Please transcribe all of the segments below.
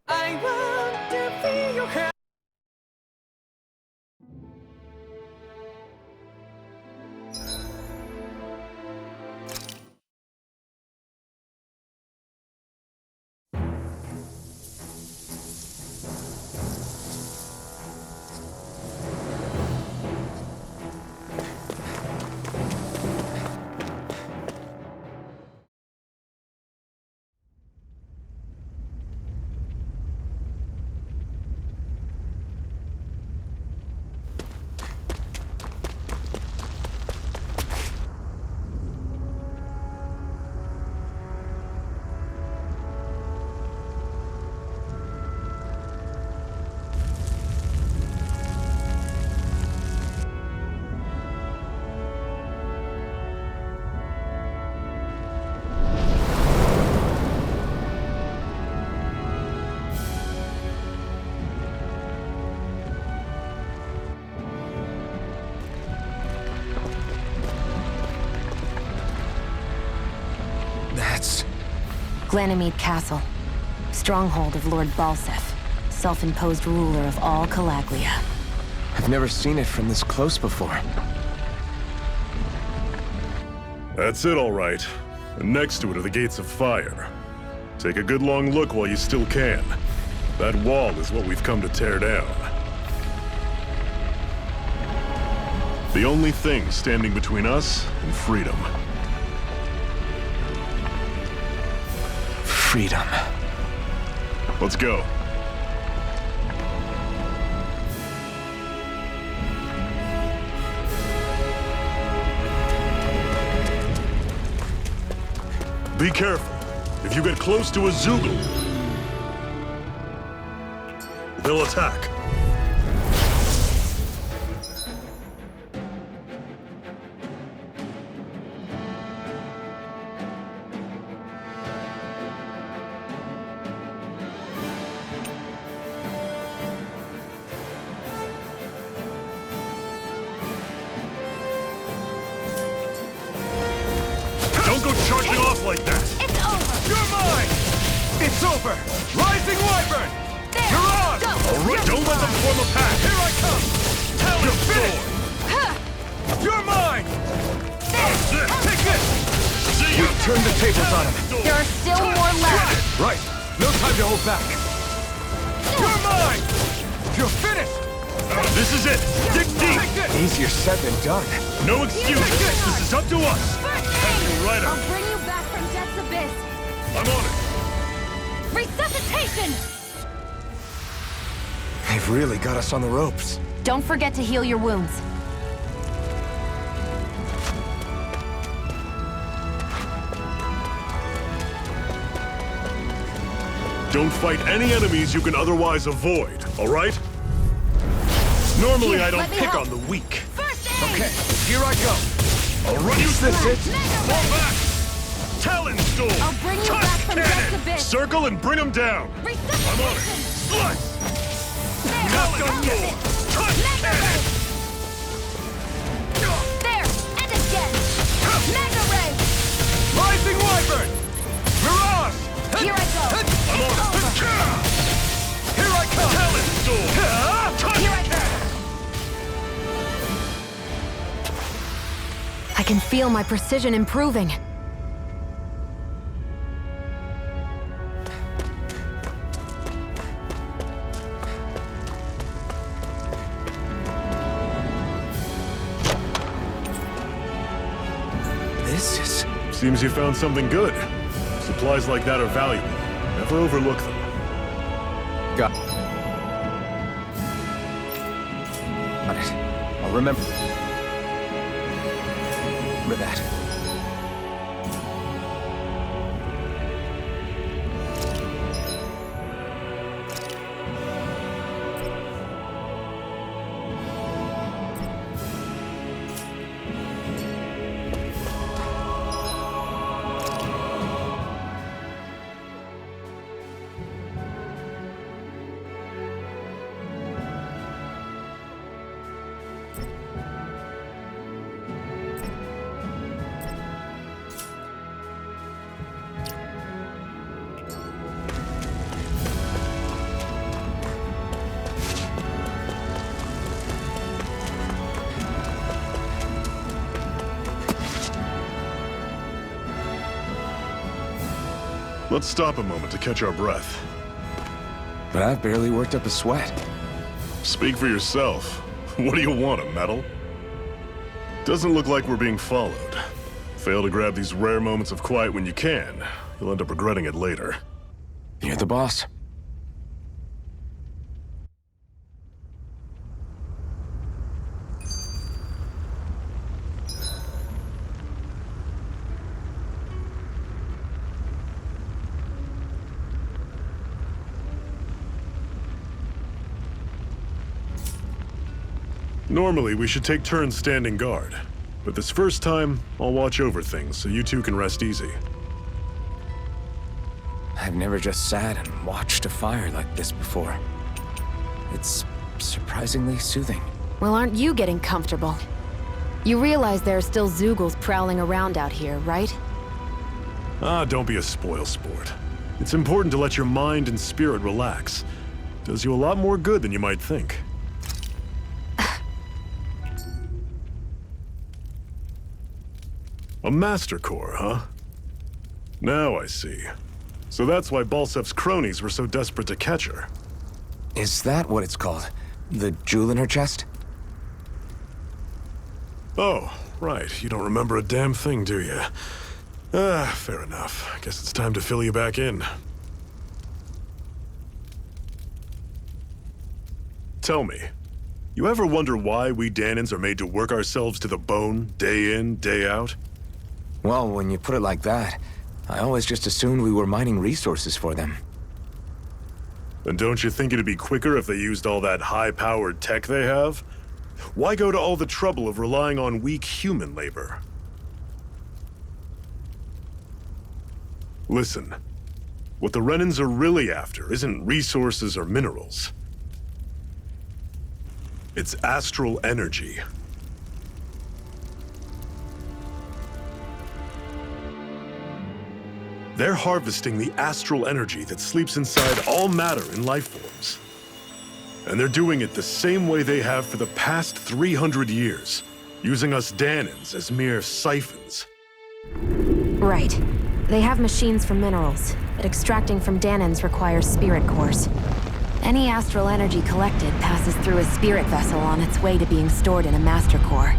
I want to feel your hand. That's... Glanamede Castle. Stronghold of Lord Balseph, self-imposed ruler of all Calaglia. I've never seen it from this close before. That's it, all right. And next to it are the Gates of Fire. Take a good long look while you still can. That wall is what we've come to tear down. The only thing standing between us and freedom. Freedom. Let's go. Be careful. If you get close to a Zoogle, they'll attack. Don't go charging off like that! It's over! You're mine! It's over! Rising Wyvern! There! You're on! Go! All right, don't let them form a pack! Here I come! Talon finished! Storm! You're mine! This! Take this! See you! Turn the tables on him. There are still more left! Right. No time to hold back. You're mine! You're finished! This is it! Dig deep! Take this! Easier said than done. No excuses! This is up to us! First Heading aid! right I'll up! bring you back from Death's Abyss! I'm on it! Resuscitation! They've really got us on the ropes. Don't forget to heal your wounds. Don't fight any enemies you can otherwise avoid, all right? Normally Here, I don't let me pick help. on the weak. First aid! Okay, here I go. I'll run you Is this through! it? Fall back! Talon Storm! I'll bring you Tusk back from Cannon! Death's Abyss. Circle and bring them down! I'm on it! Resuscitation! Slice! There! Talon Help Storm! it. Tusk Mega Cannon! Ray! There! And again! Mega Ray! Rising Wyvern! Mirage! Here I go! I'm It's on it! over! Here I come! Talon Storm! Tusk Here I go! I can feel my precision improving. This is... Seems you found something good. Supplies like that are valuable. Never overlook them. Got it. I'll remember. Remember that. Let's stop a moment to catch our breath. But I've barely worked up a sweat. Speak for yourself. What do you want, a medal? Doesn't look like we're being followed. Fail to grab these rare moments of quiet when you can. You'll end up regretting it later. You're the boss. Normally, we should take turns standing guard. But this first time, I'll watch over things so you two can rest easy. I've never just sat and watched a fire like this before. It's surprisingly soothing. Well, aren't you getting comfortable? You realize there are still Zeugles prowling around out here, right? Don't be a spoil sport. It's important to let your mind and spirit relax. Does you a lot more good than you might think. A Master Core, huh? Now I see. So that's why Balsef's cronies were so desperate to catch her. Is that what it's called? The jewel in her chest? Oh, right. You don't remember a damn thing, do you? Fair enough. I guess it's time to fill you back in. Tell me, you ever wonder why we Dahnans are made to work ourselves to the bone, day in, day out? Well, when you put it like that, I always just assumed we were mining resources for them. And don't you think it'd be quicker if they used all that high-powered tech they have? Why go to all the trouble of relying on weak human labor? Listen, what the Renans are really after isn't resources or minerals. It's astral energy. They're harvesting the astral energy that sleeps inside all matter in life forms. And they're doing it the same way they have for the past 300 years, using us Dahnans as mere siphons. Right. They have machines for minerals, but extracting from Dahnans requires spirit cores. Any astral energy collected passes through a spirit vessel on its way to being stored in a master core.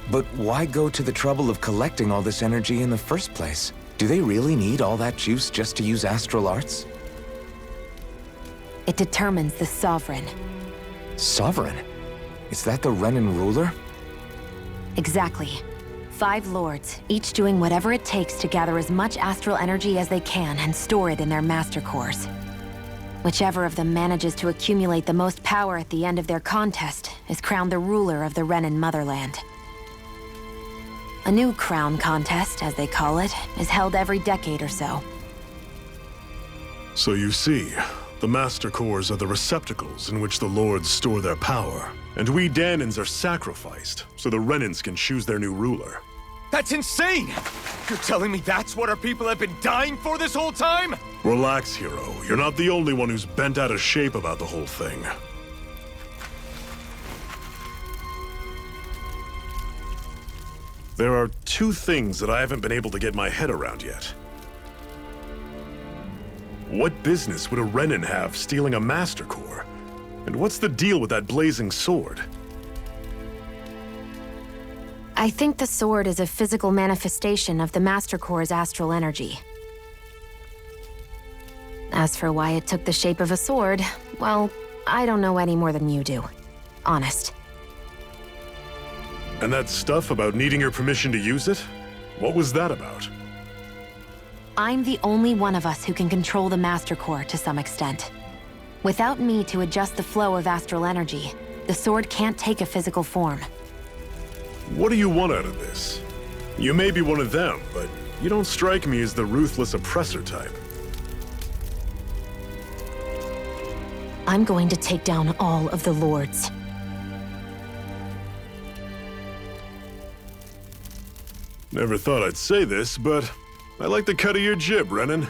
But why go to the trouble of collecting all this energy in the first place? Do they really need all that juice just to use astral arts? It determines the Sovereign. Sovereign? Is that the Renan ruler? Exactly. 5 lords, each doing whatever it takes to gather as much astral energy as they can and store it in their master cores. Whichever of them manages to accumulate the most power at the end of their contest is crowned the ruler of the Renan motherland. A new crown contest, as they call it, is held every decade or so. So you see, the Master Cores are the receptacles in which the Lords store their power. And we Dahnans are sacrificed, so the Renans can choose their new ruler. That's insane! You're telling me that's what our people have been dying for this whole time? Relax, hero. You're not the only one who's bent out of shape about the whole thing. There are 2 things that I haven't been able to get my head around yet. What business would a Renan have stealing a Master Core? And what's the deal with that blazing sword? I think the sword is a physical manifestation of the Master Core's astral energy. As for why it took the shape of a sword, well, I don't know any more than you do. Honest. And that stuff about needing your permission to use it? What was that about? I'm the only one of us who can control the Master Core to some extent. Without me to adjust the flow of astral energy, the sword can't take a physical form. What do you want out of this? You may be one of them, but you don't strike me as the ruthless oppressor type. I'm going to take down all of the lords. Never thought I'd say this, but I like the cut of your jib, Renan.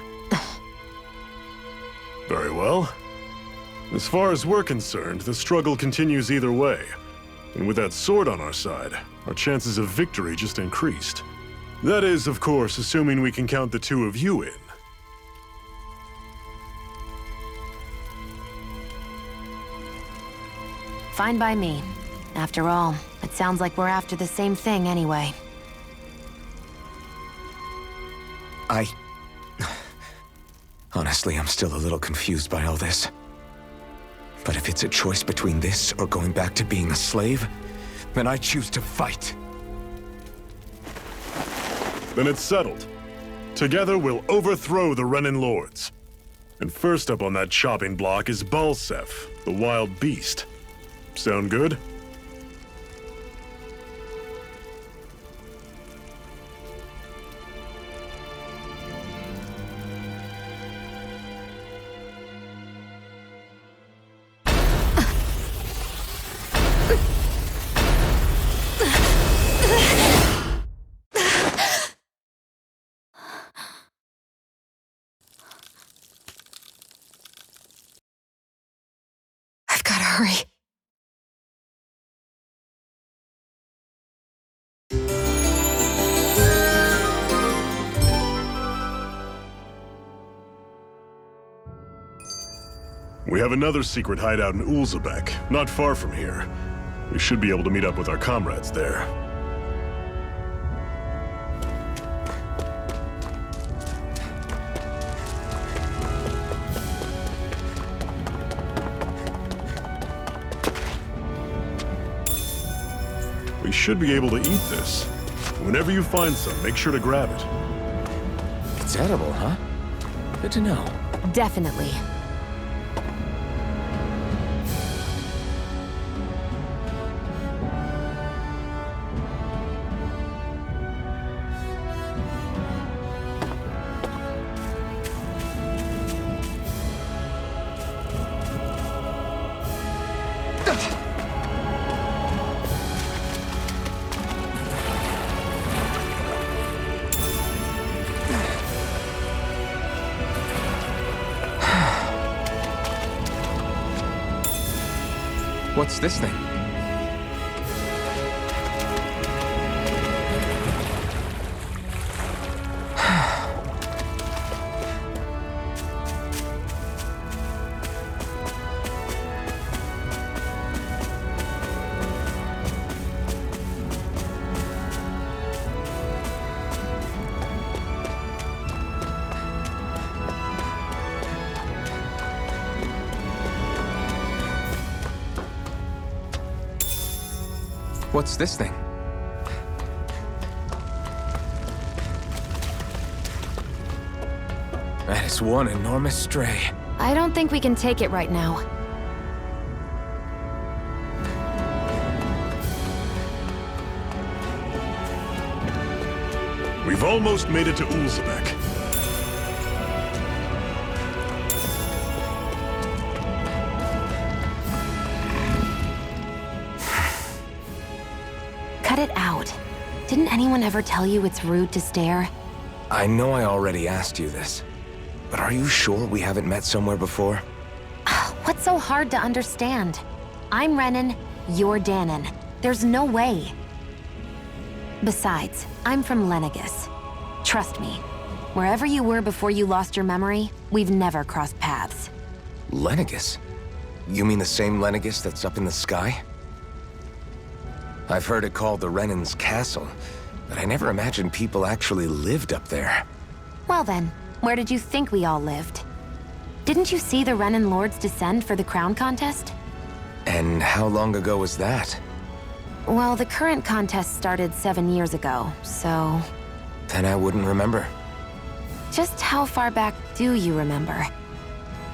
Very well. As far as we're concerned, the struggle continues either way. And with that sword on our side, our chances of victory just increased. That is, of course, assuming we can count the two of you in. Fine by me. After all, it sounds like we're after the same thing anyway. Honestly, I'm still a little confused by all this. But if it's a choice between this or going back to being a slave, then I choose to fight. Then it's settled. Together, we'll overthrow the Renan Lords. And first up on that chopping block is Balseph, the wild beast. Sound good? I've gotta hurry. We have another secret hideout in Ulzebek, not far from here. We should be able to meet up with our comrades there. We should be able to eat this. Whenever you find some, make sure to grab it. It's edible, huh? Good to know. Definitely. What's this thing? What's this thing? That is one enormous stray. I don't think we can take it right now. We've almost made it to Ulzebek. Cut it out. Didn't anyone ever tell you it's rude to stare? I know I already asked you this, but are you sure we haven't met somewhere before? What's so hard to understand? I'm Renan, you're Danon. There's no way. Besides, I'm from Lenegis. Trust me, wherever you were before you lost your memory, we've never crossed paths. Lenegis? You mean the same Lenegis that's up in the sky? I've heard it called the Renan's Castle, but I never imagined people actually lived up there. Well then, where did you think we all lived? Didn't you see the Renan Lords descend for the crown contest? And how long ago was that? Well, the current contest started 7 years ago, so... Then I wouldn't remember. Just how far back do you remember?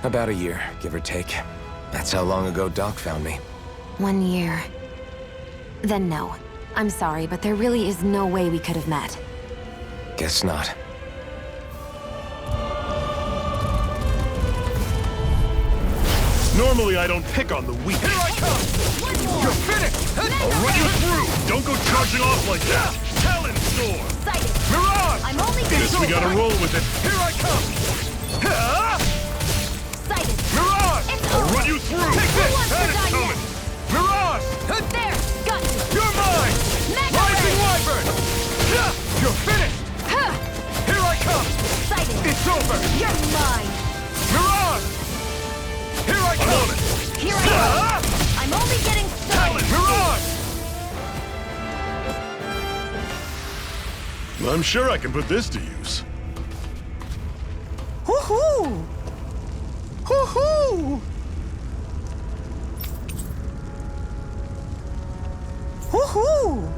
About a year, give or take. That's how long ago Doc found me. 1 year. Then no. I'm sorry, but there really is no way we could have met. Guess not. Normally I don't pick on the weak. Here I come! You're finished! I'll run you through! Don't go charging off like that! Talon Storm! Mirage! I'm only Guess we gotta roll with it. Here I come! excited. Mirage! I'll run you through! Take this! Panic's coming! Mirage! There! Got you! You're mine! Mega Rising Ray! Wyvern! You're finished! over! You're mine! Mirage! Here I come! Here I go! I'm only getting started! Mirage! I'm sure I can put this to use. Woohoo! Woohoo! Woohoo!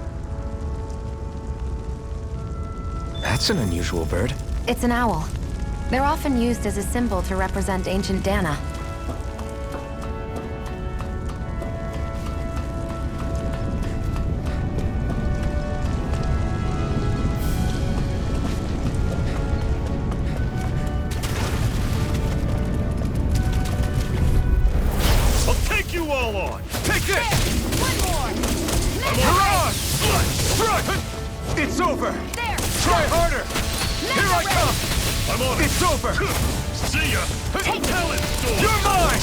That's an unusual bird. It's an owl. They're often used as a symbol to represent ancient Dana. I'll take you all on! Take this! One more! Mirage! Strike! It's over! There! Try harder! Here I come! I'm on it! It's over! See ya! Talent Storm! You're mine!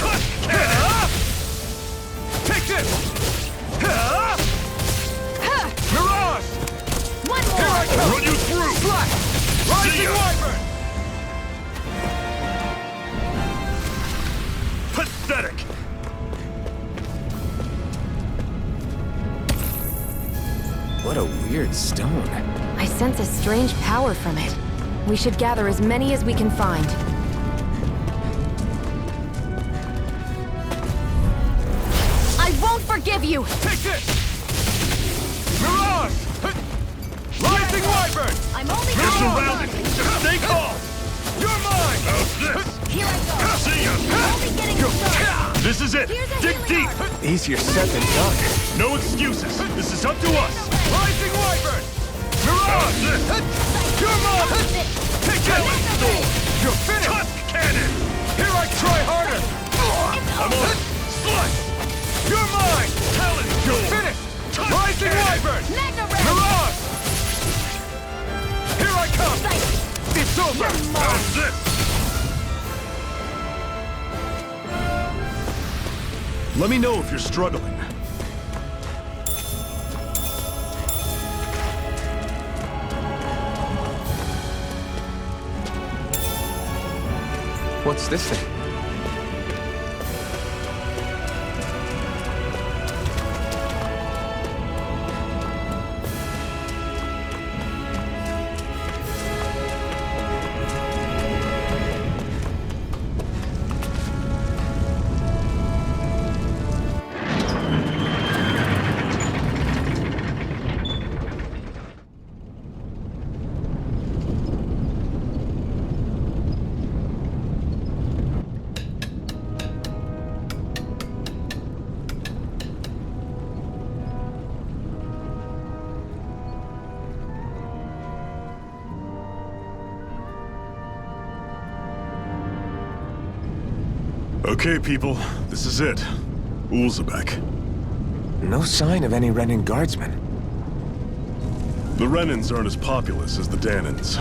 Take this! Mirage! One Here I more! come! Run you through! Slash! Rising ya! Wyvern! Pathetic! What a weird stone. I sense a strange power from it. We should gather as many as we can find. I won't forgive you! Take this! Mirage! Rising Wyvern! I'm only You're getting surrounded! started. Just stay calm! You're mine! How's this? Here I go! See ya! I'm only getting started. This is it! Here's a Dig healing deep! art. Easier said than done. No excuses! This is up to us! Rising Wyvern! Mirage! You're mine! Take Talent that! Storm! You're finished! Tusk Cannon! Here I try harder! I'm on it! Slice! You're mine! Talent You're Storm! finished! Tusk Rising Cannon! Wyvern! Mega Ray! Mirage! Here I come! It's over! How's this? Let me know if you're struggling. What's this thing? Okay, people, this is it. Ulzebek. No sign of any Renan guardsmen. The Renans aren't as populous as the Danans.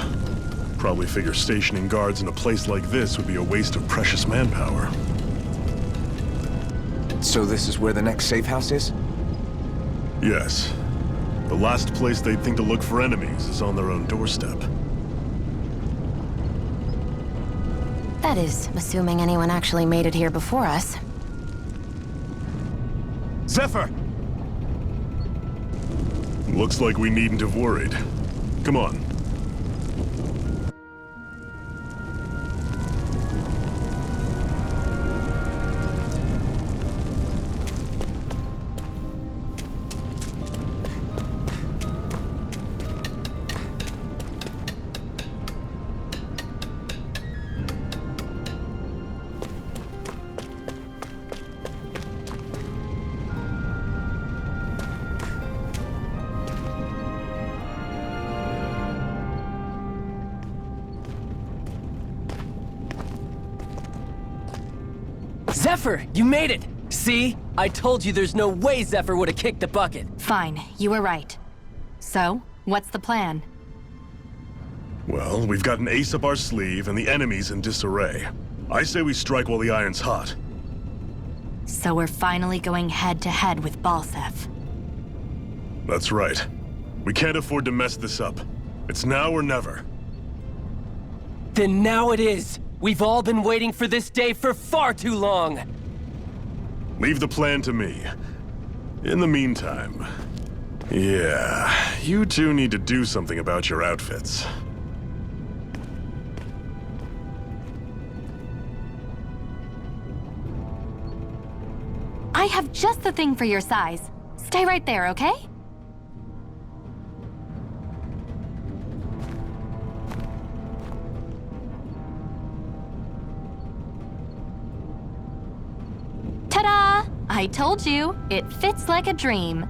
Probably figure stationing guards in a place like this would be a waste of precious manpower. So this is where the next safe house is? Yes. The last place they'd think to look for enemies is on their own doorstep. That is, assuming anyone actually made it here before us. Zephyr! Looks like we needn't have worried. Come on. Zephyr, you made it! See? I told you there's no way Zephyr would have kicked the bucket. Fine, you were right. So, what's the plan? Well, we've got an ace up our sleeve and the enemy's in disarray. I say we strike while the iron's hot. So we're finally going head-to-head with Balseph. That's right. We can't afford to mess this up. It's now or never. Then now it is! We've all been waiting for this day for far too long! Leave the plan to me. In the meantime... Yeah, you two need to do something about your outfits. I have just the thing for your size. Stay right there, okay? Ta-da! I told you, it fits like a dream.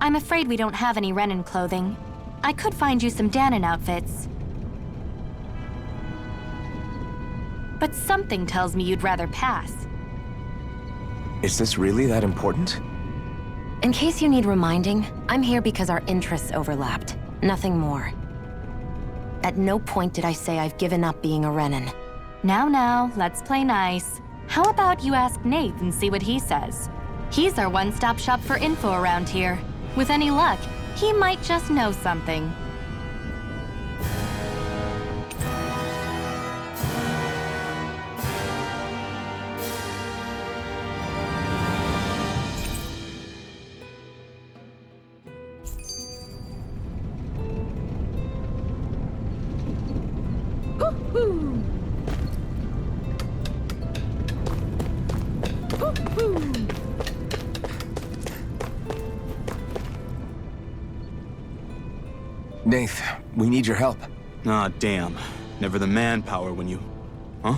I'm afraid we don't have any Renan clothing. I could find you some Danon outfits. But something tells me you'd rather pass. Is this really that important? In case you need reminding, I'm here because our interests overlapped. Nothing more. At no point did I say I've given up being a Renan. Now, let's play nice. How about you ask Nate and see what he says? He's our one-stop shop for info around here. With any luck, he might just know something. Nath, we need your help. Ah, damn. Never the manpower when you... Huh?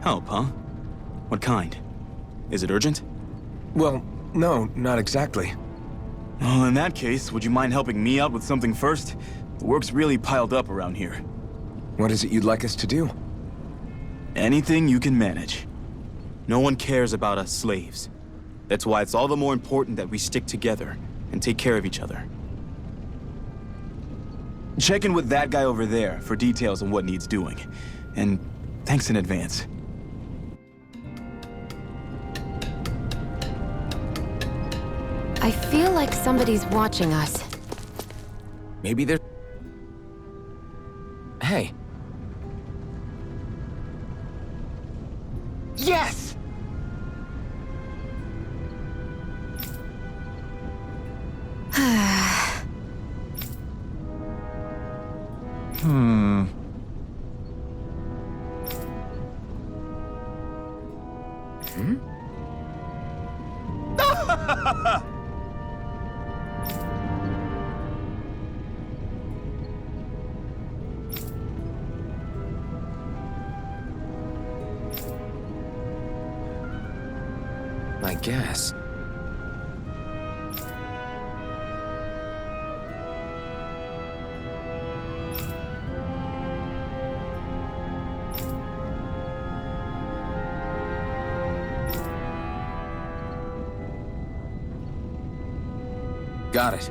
Help, huh? What kind? Is it urgent? Well, no, not exactly. Well, in that case, would you mind helping me out with something first? The work's really piled up around here. What is it you'd like us to do? Anything you can manage. No one cares about us slaves. That's why it's all the more important that we stick together and take care of each other. Check in with that guy over there for details on what needs doing. And thanks in advance. I feel like somebody's watching us. Maybe they're... Hey. Yes! I guess. Got it.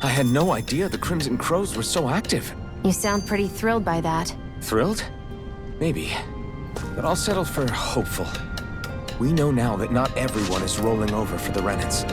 I had no idea the Crimson Crows were so active. You sound pretty thrilled by that. Thrilled? Maybe. But I'll settle for hopeful. We know now that not everyone is rolling over for the Renans.